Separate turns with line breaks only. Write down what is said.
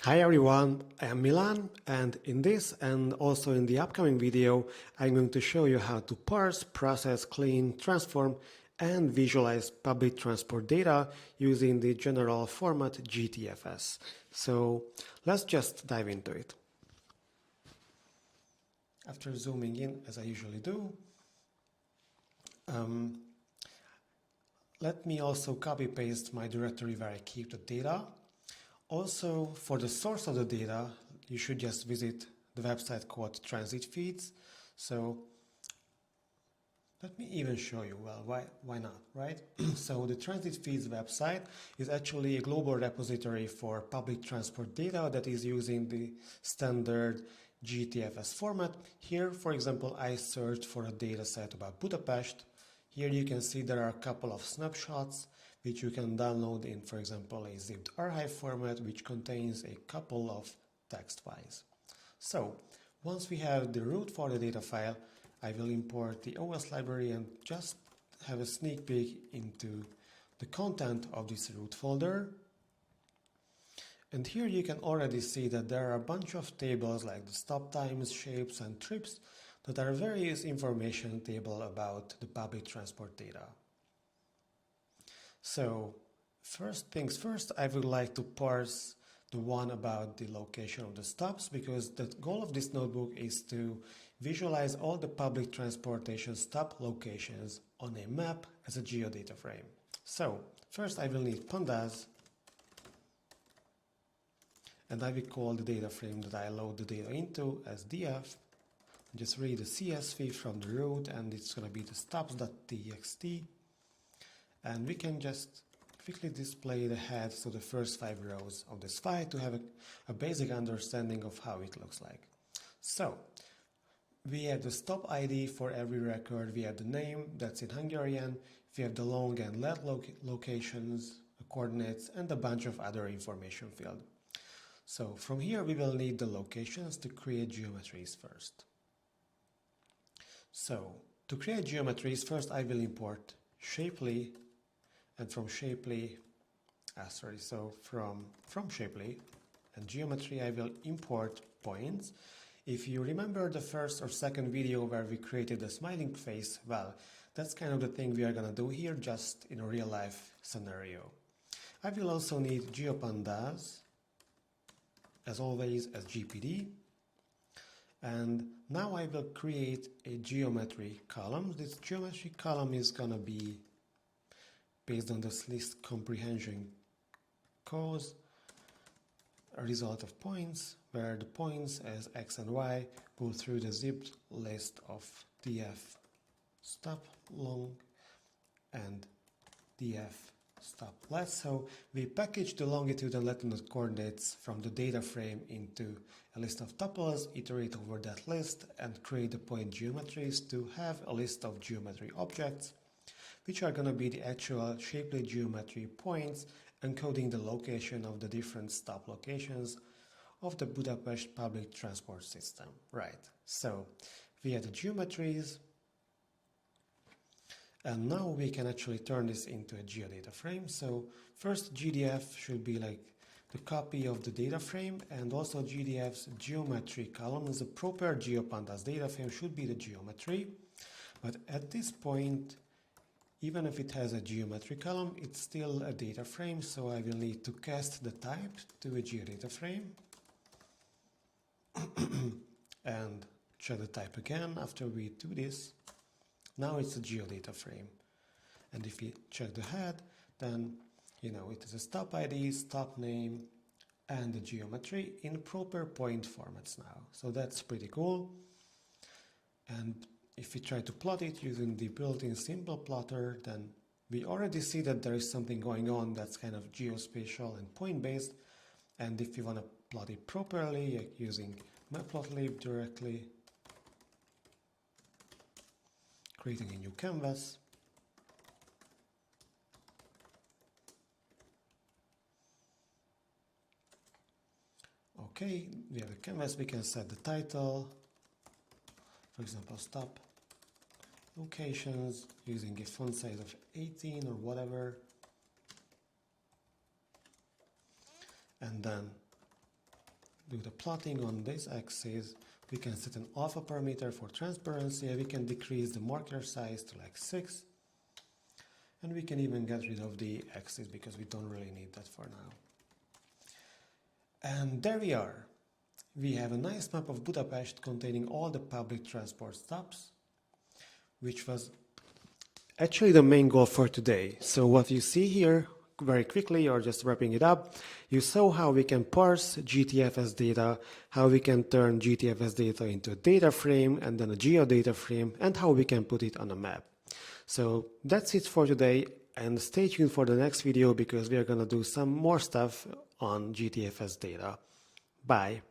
Hi everyone, I am Milan, and in this and also in the upcoming video I'm going to show you how to parse, process, clean, transform and visualize public transport data using the general format GTFS. So let's just dive into it. After zooming in, as I usually do, let me also copy paste my directory where I keep the data. Also, for the source of the data, you should just visit the website called Transit Feeds. So let me even show you, well, why not, right? So the Transit Feeds website is actually a global repository for public transport data that is using the standard GTFS format. Here, for example, I searched for a data set about Budapest. Here you can see there are a couple of snapshots which you can download in, for example, a zipped archive format which contains a couple of text files. So once we have the root for the data file, I will import the OS library and just have a sneak peek into the content of this root folder. And here you can already see that there are a bunch of tables like the stop times, shapes and trips that are various information table about the public transport data. So first things first, I would like to parse the one about the location of the stops, because the goal of this notebook is to visualize all the public transportation stop locations on a map as a GeoDataFrame. So first I will need Pandas, and I will call the data frame that I load the data into as df. Just read the CSV from the root, and it's going to be the stops.txt. And we can just quickly display the heads to the first 5 rows of this file to have a basic understanding of how it looks like. So we have the stop ID for every record, we have the name, that's in Hungarian, we have the long and lat locations, the coordinates, and a bunch of other information field. So from here we will need the locations to create geometries first. So to create geometries, first I will import Shapely, and from Shapely, from Shapely and geometry I will import points. If you remember the first or second video where we created a smiling face, well, that's kind of the thing we are gonna do here, just in a real life scenario. I will also need GeoPandas, as always, as GPD. And now I will create a geometry column. This geometry column is gonna be based on this list comprehension cause a result of points, where the points as x and y go through the zipped list of df stop long and df stop lat. So we package the longitude and latitude coordinates from the data frame into a list of tuples, iterate over that list, and create the point geometries to have a list of geometry objects, which are going to be the actual Shapely geometry points encoding the location of the different stop locations of the Budapest public transport system. Right, so we have the geometries, and now we can actually turn this into a geodata frame. So first GDF should be like the copy of the data frame, and also GDF's geometry column is a proper GeoPandas data frame should be the geometry. But at this point, even if it has a geometry column, it's still a data frame, so I will need to cast the type to a geodata frame and check the type again after we do this. Now it's a geodata frame. And if we check the head, then it is a stop ID, stop name, and the geometry in proper point formats now. So that's pretty cool. And if we try to plot it using the built-in simple plotter, then we already see that there is something going on that's kind of geospatial and point-based. And if you want to plot it properly, using matplotlib directly, creating a new canvas, okay, we have a canvas, we can set the title, for example, stop locations, using a font size of 18 or whatever, and then do the plotting on this axis. We can set an alpha parameter for transparency, and we can decrease the marker size to like 6. And we can even get rid of the axis because we don't really need that for now. And there we are. We have a nice map of Budapest containing all the public transport stops, which was actually the main goal for today. So what you see here, very quickly, or just wrapping it up, you saw how we can parse GTFS data, how we can turn GTFS data into a data frame and then a geodata frame, and how we can put it on a map. So that's it for today, and stay tuned for the next video because we are going to do some more stuff on GTFS data. Bye.